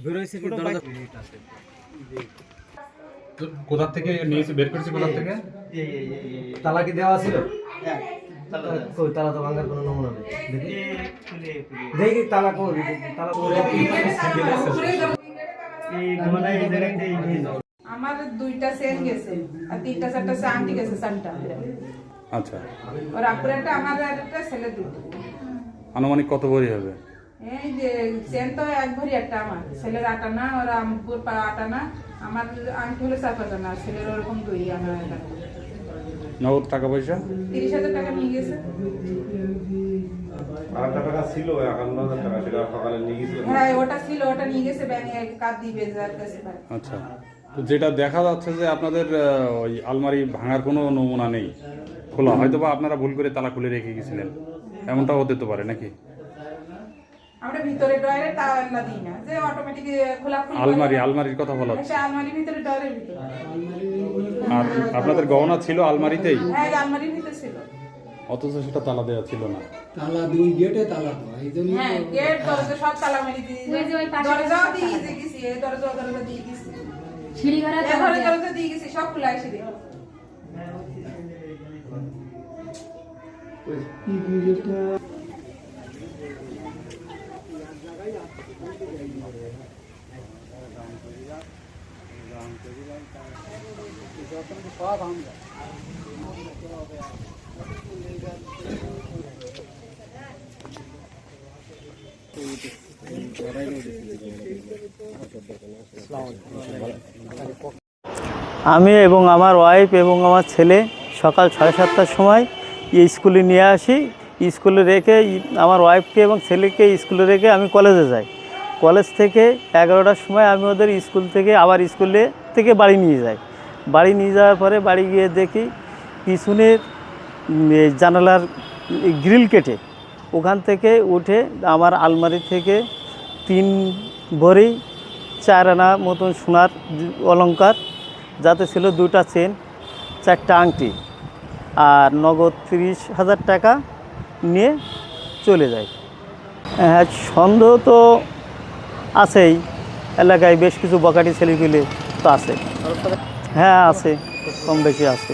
বেরোইছে কি দরজা কোথা থেকে নিয়েছে, বের করেছে কোথা থেকে? তালা কি দেওয়া ছিল? কই তালা তো ভাঙার কোনো নমুনা নেই। দেখি দেখি তালা কই, তালা আমার 2টা চেন গেছে আর 3টা 4টা আংটি গেছে 4টা। আচ্ছা, ওর আপুর একটা, আমার একটা, ছেলে 2টো। আনুমানিক কত ভরি হবে? এই যে চেন তো 1 ভরি একটা, আমার ছেলের 8 আনা, ওর আম্মুর 8 আনা, আমার আংটি হলো 4-5 আনা, ছেলের ওরকম 2 আনা। নগদ টাকা পয়সা 30,000 টাকা নিয়ে গেছে। আর টাকা ছিল 51,000 টাকা, সেটা সকালে নিয়ে গেছিল। হ্যাঁ, ওটা ছিল, ওটা নিয়ে গেছে ব্যাংকে, কাজ দিবে যার কাছে। আচ্ছা, তো যেটা দেখা যাচ্ছে যে আপনাদের ওই আলমারি ভাঙার কোনো নমুনা নেই, খোলা, হয়তো বা আপনারা ভুল করে তালা খুলে রেখে গেছিলেন, এমনটাও হতে তো পারে নাকি? আমরা ভিতরে ডয়ারে তালা দিই না, যে অটোমেটিক খোলা খুলি। আলমারির কথা বলা হচ্ছে। আলমারির ভিতরে, ডয়ারের ভিতরে। আর আপনাদের গহনা ছিল আলমারিতেই? হ্যাঁ, আলমারির ভিতরে ছিল। অথচ সেটা তালা দেওয়া ছিল না। তালা 2 গেটে তালা দেওয়া, এইজন্য হ্যাঁ, গেট দরজা সব তালা মেরে দিয়ে, দরজাও দিয়ে গেছি, এই দরজা দিয়ে গেছি, সিঁড়ি ঘরে দরজা দিয়ে গেছি, সব খোলা এসে দেখি। আমি এবং আমার ওয়াইফ এবং আমার ছেলে সকাল 7:30টার সময় স্কুলে নিয়ে আসি। স্কুলে রেখে আমার ওয়াইফকে এবং ছেলেকে স্কুলে রেখে আমি কলেজে যাই। কলেজ থেকে 11টার সময় আমি ওদের স্কুল থেকে আবার স্কুলে থেকে বাড়ি নিয়ে যাই। বাড়ি নিয়ে যাওয়ার পরে বাড়ি গিয়ে দেখি পিছনের জানালার গ্রিল কেটে ওখান থেকে উঠে আমার আলমারি থেকে 3 ভরি 4 আনা মতন সোনার অলংকার, যাতে ছিল 2টা চেন, 4টা আংটি আর নগদ 30,000 টাকা নিয়ে চলে যায়। হ্যাঁ, সন্দেহ তো আছেই, এলাকায় বেশ কিছু বকাটি ছেলেগুলি তো আছে। হ্যাঁ আছে, কম বেশি আছে।